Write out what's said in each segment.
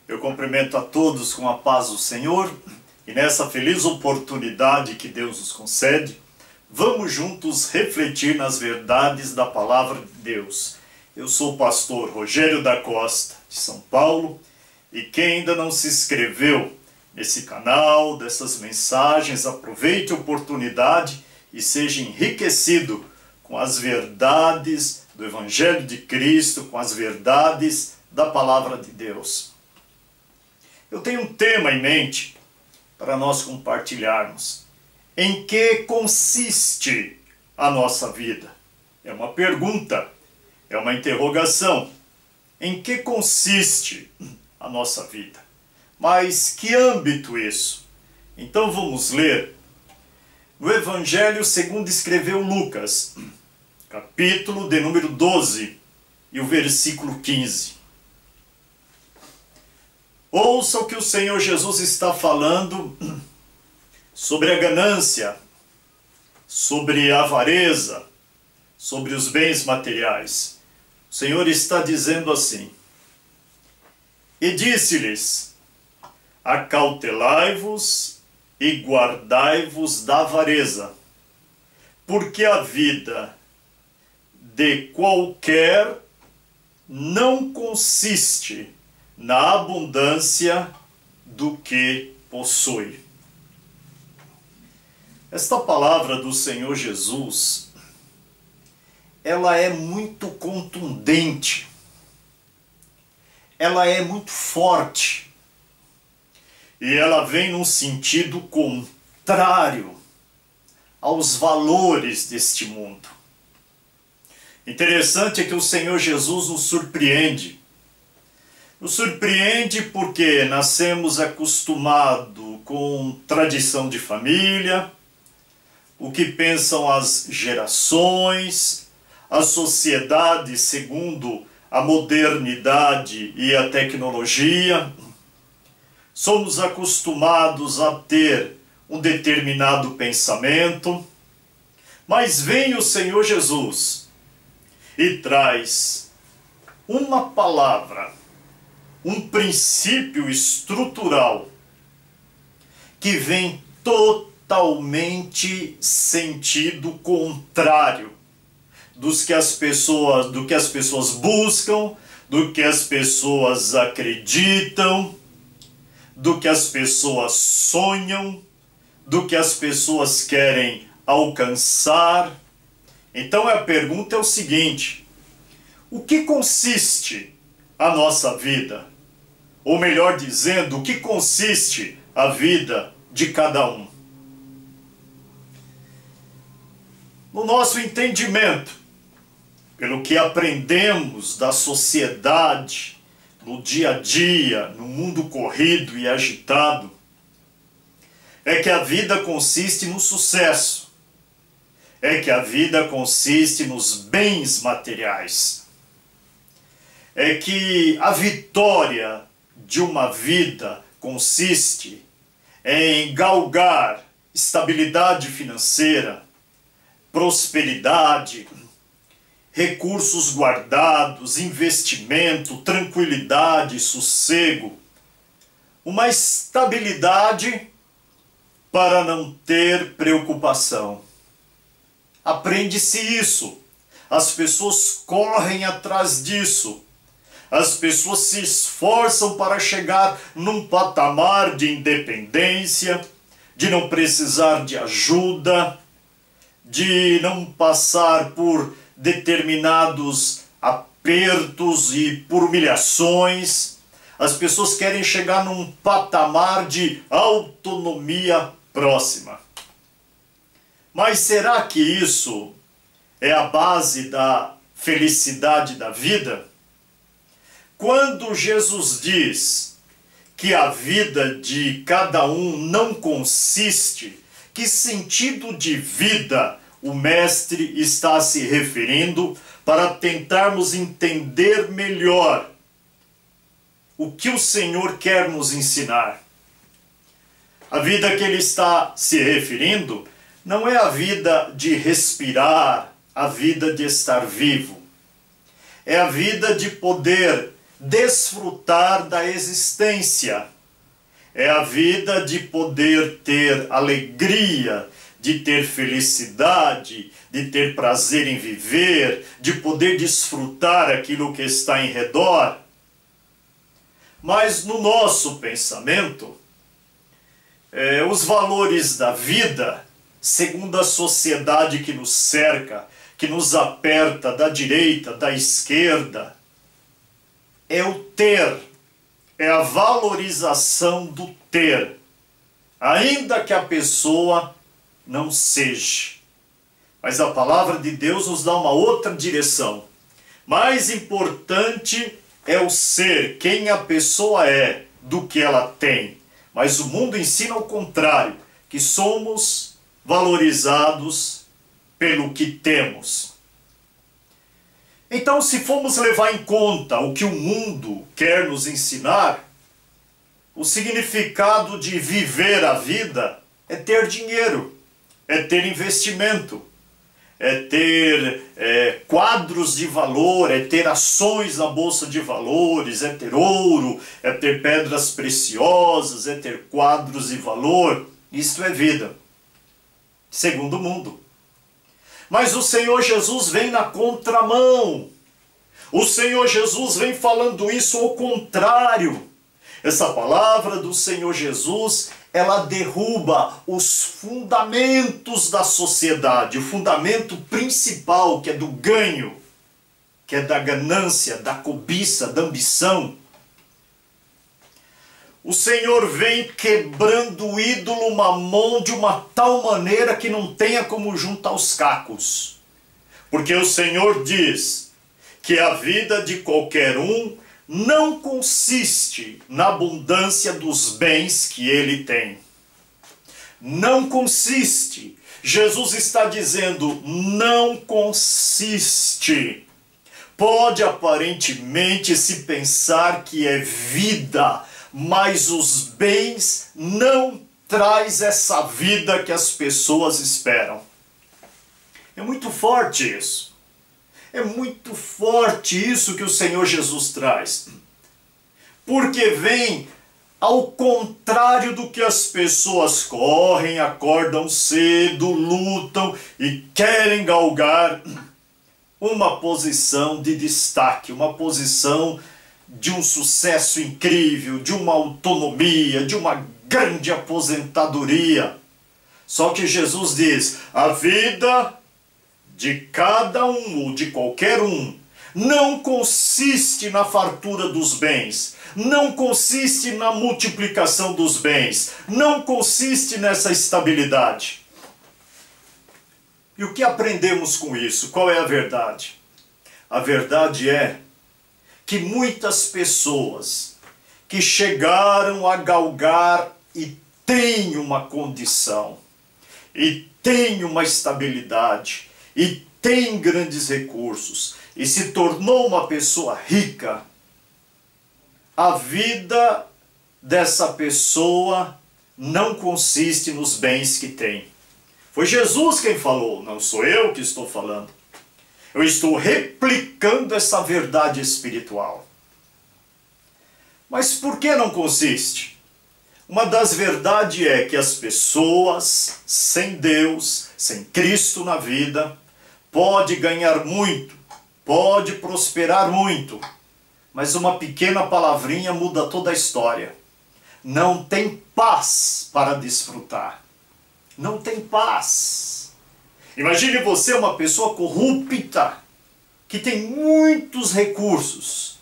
Eu cumprimento a todos com a paz do Senhor e nessa feliz oportunidade que Deus nos concede, vamos juntos refletir nas verdades da Palavra de Deus. Eu sou o pastor Rogério da Costa, de São Paulo, e quem ainda não se inscreveu nesse canal, dessas mensagens, aproveite a oportunidade e seja enriquecido com as verdades do Evangelho de Cristo, com as verdades da Palavra de Deus. Eu tenho um tema em mente para nós compartilharmos. Em que consiste a nossa vida? É uma pergunta, é uma interrogação. Em que consiste a nossa vida? Mas que âmbito isso? Então vamos ler no Evangelho segundo escreveu Lucas, capítulo de número 12 e o versículo 15. Ouça o que o Senhor Jesus está falando sobre a ganância, sobre a avareza, sobre os bens materiais. O Senhor está dizendo assim: e disse-lhes, acautelai-vos e guardai-vos da avareza, porque a vida de qualquer não consiste na abundância do que possui. Esta palavra do Senhor Jesus, ela é muito contundente, ela é muito forte, e ela vem num sentido contrário aos valores deste mundo. Interessante é que o Senhor Jesus nos surpreende. Nos surpreende porque nascemos acostumados com tradição de família, o que pensam as gerações, a sociedade segundo a modernidade e a tecnologia. Somos acostumados a ter um determinado pensamento, mas vem o Senhor Jesus e traz uma palavra, um princípio estrutural que vem totalmente sentido contrário do que as pessoas buscam, do que as pessoas acreditam, do que as pessoas sonham, do que as pessoas querem alcançar. Então a pergunta é o seguinte: o que consiste a nossa vida? Ou melhor dizendo, o que consiste a vida de cada um? No nosso entendimento, pelo que aprendemos da sociedade, no dia a dia, no mundo corrido e agitado, é que a vida consiste no sucesso, é que a vida consiste nos bens materiais, é que a vitória de uma vida consiste em galgar estabilidade financeira, prosperidade, recursos guardados, investimento, tranquilidade, sossego, uma estabilidade para não ter preocupação. Aprende-se isso, as pessoas correm atrás disso, as pessoas se esforçam para chegar num patamar de independência, de não precisar de ajuda, de não passar por determinados apertos e por humilhações. As pessoas querem chegar num patamar de autonomia próxima. Mas será que isso é a base da felicidade da vida? Quando Jesus diz que a vida de cada um não consiste, que sentido de vida o Mestre está se referindo para tentarmos entender melhor o que o Senhor quer nos ensinar? A vida que ele está se referindo não é a vida de respirar, a vida de estar vivo. É a vida de poder desfrutar da existência. É a vida de poder ter alegria, de ter felicidade, de ter prazer em viver, de poder desfrutar aquilo que está em redor. Mas no nosso pensamento, os valores da vida, segundo a sociedade que nos cerca, que nos aperta da direita, da esquerda, é o ter, é a valorização do ter, ainda que a pessoa não seja. Mas a palavra de Deus nos dá uma outra direção. Mais importante é o ser, quem a pessoa é, do que ela tem. Mas o mundo ensina o contrário, que somos valorizados pelo que temos. Então, se formos levar em conta o que o mundo quer nos ensinar, o significado de viver a vida é ter dinheiro, é ter investimento, é ter quadros de valor, é ter ações na bolsa de valores, é ter ouro, é ter pedras preciosas, é ter quadros de valor. Isto é vida, segundo o mundo. Mas o Senhor Jesus vem na contramão. O Senhor Jesus vem falando isso ao contrário. Essa palavra do Senhor Jesus, ela derruba os fundamentos da sociedade, o fundamento principal, que é do ganho, que é da ganância, da cobiça, da ambição. O Senhor vem quebrando o ídolo Mamon de uma tal maneira que não tenha como juntar os cacos. Porque o Senhor diz que a vida de qualquer um não consiste na abundância dos bens que ele tem. Não consiste. Jesus está dizendo, não consiste. Pode aparentemente se pensar que é vida, mas os bens não traz essa vida que as pessoas esperam. É muito forte isso. É muito forte isso que o Senhor Jesus traz. Porque vem ao contrário do que as pessoas correm, acordam cedo, lutam e querem galgar uma posição de destaque, uma posição de um sucesso incrível, de uma autonomia, de uma grande aposentadoria. Só que Jesus diz, a vida de cada um, ou de qualquer um, não consiste na fartura dos bens, não consiste na multiplicação dos bens, não consiste nessa estabilidade. E o que aprendemos com isso? Qual é a verdade? A verdade é que muitas pessoas que chegaram a galgar e têm uma condição, e têm uma estabilidade, e têm grandes recursos, e se tornou uma pessoa rica, a vida dessa pessoa não consiste nos bens que tem. Foi Jesus quem falou, não sou eu que estou falando. Eu estou replicando essa verdade espiritual. Mas por que não consiste? Uma das verdades é que as pessoas sem Deus, sem Cristo na vida, pode ganhar muito, pode prosperar muito, mas uma pequena palavrinha muda toda a história. Não tem paz para desfrutar. Não tem paz. Imagine você uma pessoa corrupta, que tem muitos recursos.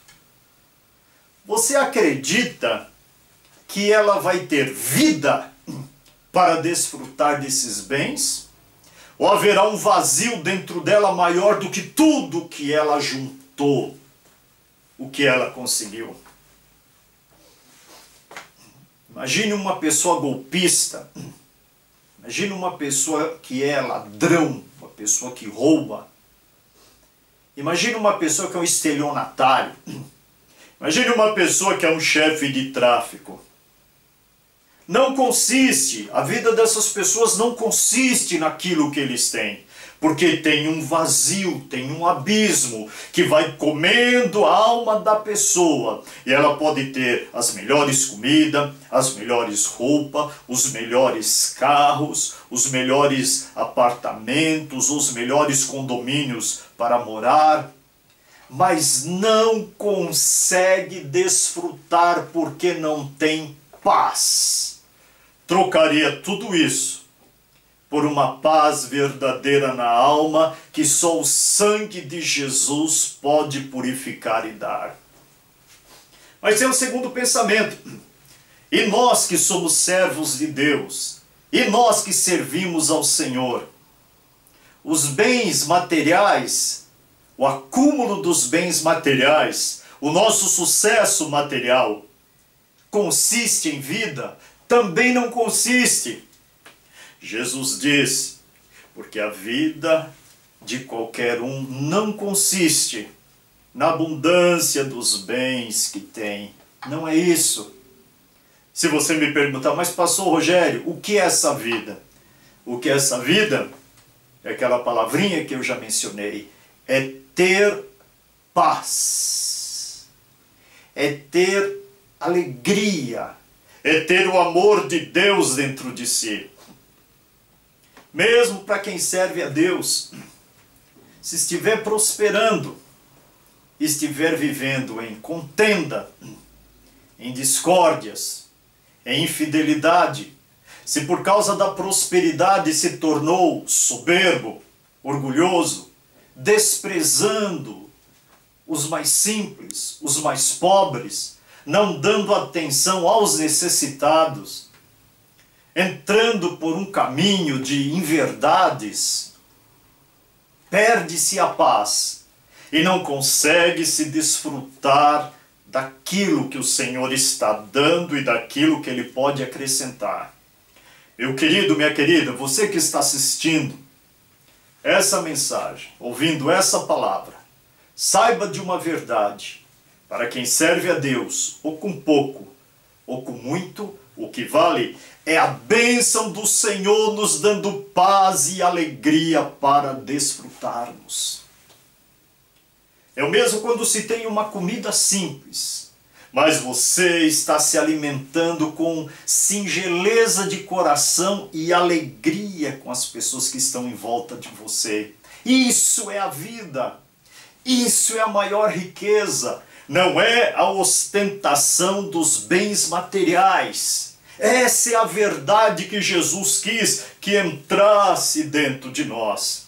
Você acredita que ela vai ter vida para desfrutar desses bens? Ou haverá um vazio dentro dela maior do que tudo que ela juntou, o que ela conseguiu? Imagine uma pessoa golpista. Imagine uma pessoa que é ladrão, uma pessoa que rouba. Imagine uma pessoa que é um estelionatário. Imagine uma pessoa que é um chefe de tráfico. Não consiste, a vida dessas pessoas não consiste naquilo que eles têm. porque tem um vazio, tem um abismo que vai comendo a alma da pessoa. E ela pode ter as melhores comidas, as melhores roupas, os melhores carros, os melhores apartamentos, os melhores condomínios para morar, mas não consegue desfrutar porque não tem paz. Trocaria tudo isso por uma paz verdadeira na alma que só o sangue de Jesus pode purificar e dar. Mas tem um segundo pensamento. E nós que somos servos de Deus, e nós que servimos ao Senhor, os bens materiais, o acúmulo dos bens materiais, o nosso sucesso material, consiste em vida? Também não consiste. Jesus disse, porque a vida de qualquer um não consiste na abundância dos bens que tem. Não é isso. Se você me perguntar, mas pastor Rogério, o que é essa vida? O que é essa vida? É aquela palavrinha que eu já mencionei. É ter paz. É ter alegria. É ter o amor de Deus dentro de si. Mesmo para quem serve a Deus, se estiver prosperando, estiver vivendo em contenda, em discórdias, em infidelidade, se por causa da prosperidade se tornou soberbo, orgulhoso, desprezando os mais simples, os mais pobres, não dando atenção aos necessitados, entrando por um caminho de inverdades, perde-se a paz e não consegue se desfrutar daquilo que o Senhor está dando e daquilo que Ele pode acrescentar. Meu querido, minha querida, você que está assistindo essa mensagem, ouvindo essa palavra, saiba de uma verdade: para quem serve a Deus, ou com pouco, ou com muito, o que vale é a bênção do Senhor nos dando paz e alegria para desfrutarmos. É o mesmo quando se tem uma comida simples, mas você está se alimentando com singeleza de coração e alegria com as pessoas que estão em volta de você. Isso é a vida. Isso é a maior riqueza. Não é a ostentação dos bens materiais. Essa é a verdade que Jesus quis que entrasse dentro de nós.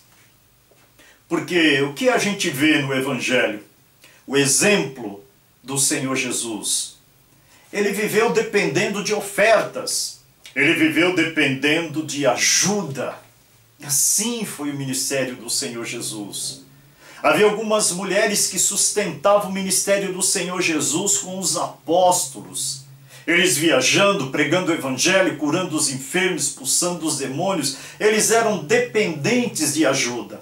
Porque o que a gente vê no Evangelho? O exemplo do Senhor Jesus. Ele viveu dependendo de ofertas. Ele viveu dependendo de ajuda. Assim foi o ministério do Senhor Jesus. Havia algumas mulheres que sustentavam o ministério do Senhor Jesus com os apóstolos. Eles viajando, pregando o evangelho, curando os enfermos, expulsando os demônios. Eles eram dependentes de ajuda.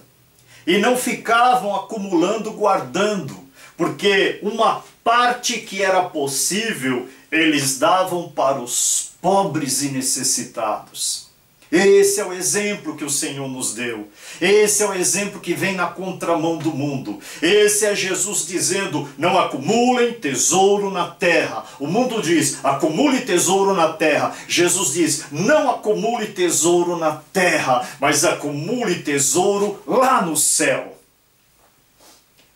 E não ficavam acumulando, guardando. Porque uma parte que era possível, eles davam para os pobres e necessitados. Esse é o exemplo que o Senhor nos deu. Esse é o exemplo que vem na contramão do mundo. Esse é Jesus dizendo, não acumulem tesouro na terra. O mundo diz, acumule tesouro na terra. Jesus diz, não acumule tesouro na terra, mas acumule tesouro lá no céu.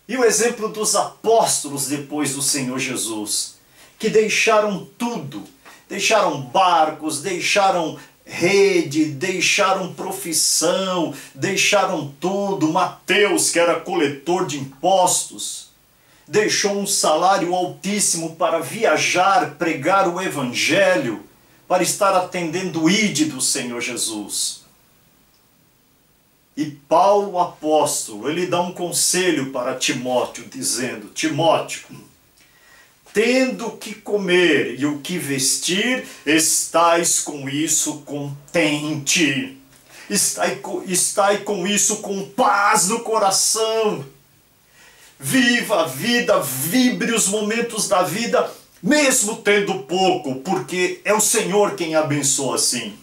E o exemplo dos apóstolos depois do Senhor Jesus, que deixaram tudo. Deixaram barcos, deixaram rede, deixaram profissão, deixaram tudo. Mateus, que era coletor de impostos, deixou um salário altíssimo para viajar, pregar o evangelho, para estar atendendo o ID do Senhor Jesus. E Paulo, o apóstolo, ele dá um conselho para Timóteo, dizendo, Timóteo, tendo o que comer e o que vestir, estais com isso contente. Estai com isso com paz no coração. Viva a vida, vibre os momentos da vida, mesmo tendo pouco, porque é o Senhor quem abençoa assim.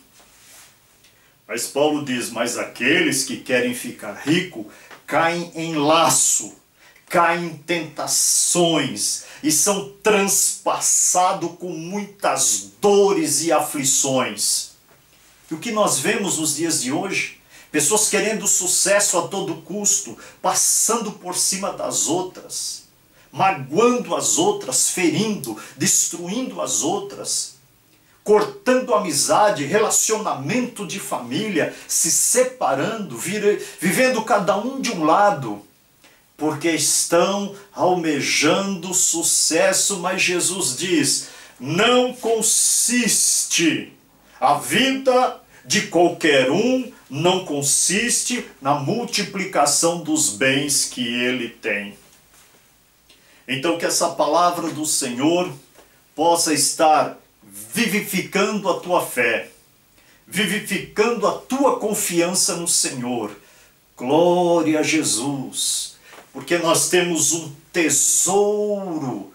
Mas Paulo diz, mas aqueles que querem ficar rico caem em laço, caem em tentações e são transpassados com muitas dores e aflições. E o que nós vemos nos dias de hoje? Pessoas querendo sucesso a todo custo, passando por cima das outras, magoando as outras, ferindo, destruindo as outras, cortando amizade, relacionamento de família, se separando, vivendo cada um de um lado, porque estão almejando sucesso. Mas Jesus diz, não consiste a vida de qualquer um, não consiste na multiplicação dos bens que ele tem. Então que essa palavra do Senhor possa estar vivificando a tua fé, vivificando a tua confiança no Senhor. Glória a Jesus, porque nós temos um tesouro,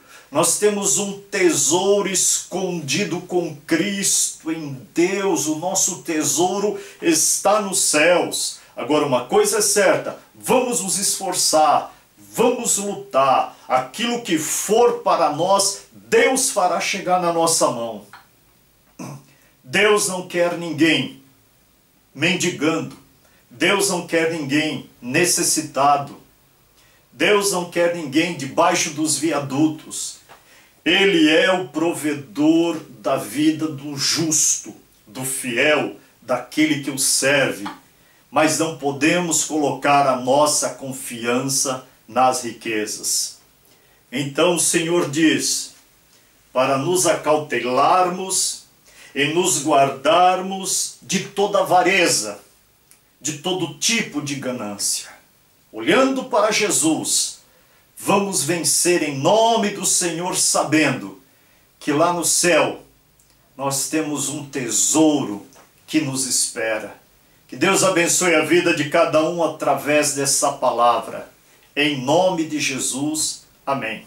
escondido com Cristo em Deus. O nosso tesouro está nos céus. Agora, uma coisa é certa, vamos nos esforçar, vamos lutar. Aquilo que for para nós, Deus fará chegar na nossa mão. Deus não quer ninguém mendigando. Deus não quer ninguém necessitado. Deus não quer ninguém debaixo dos viadutos. Ele é o provedor da vida do justo, do fiel, daquele que o serve. Mas não podemos colocar a nossa confiança nas riquezas. Então o Senhor diz, para nos acautelarmos e nos guardarmos de toda avareza, de todo tipo de ganância. Olhando para Jesus, vamos vencer em nome do Senhor, sabendo que lá no céu nós temos um tesouro que nos espera. Que Deus abençoe a vida de cada um através dessa palavra. Em nome de Jesus, amém.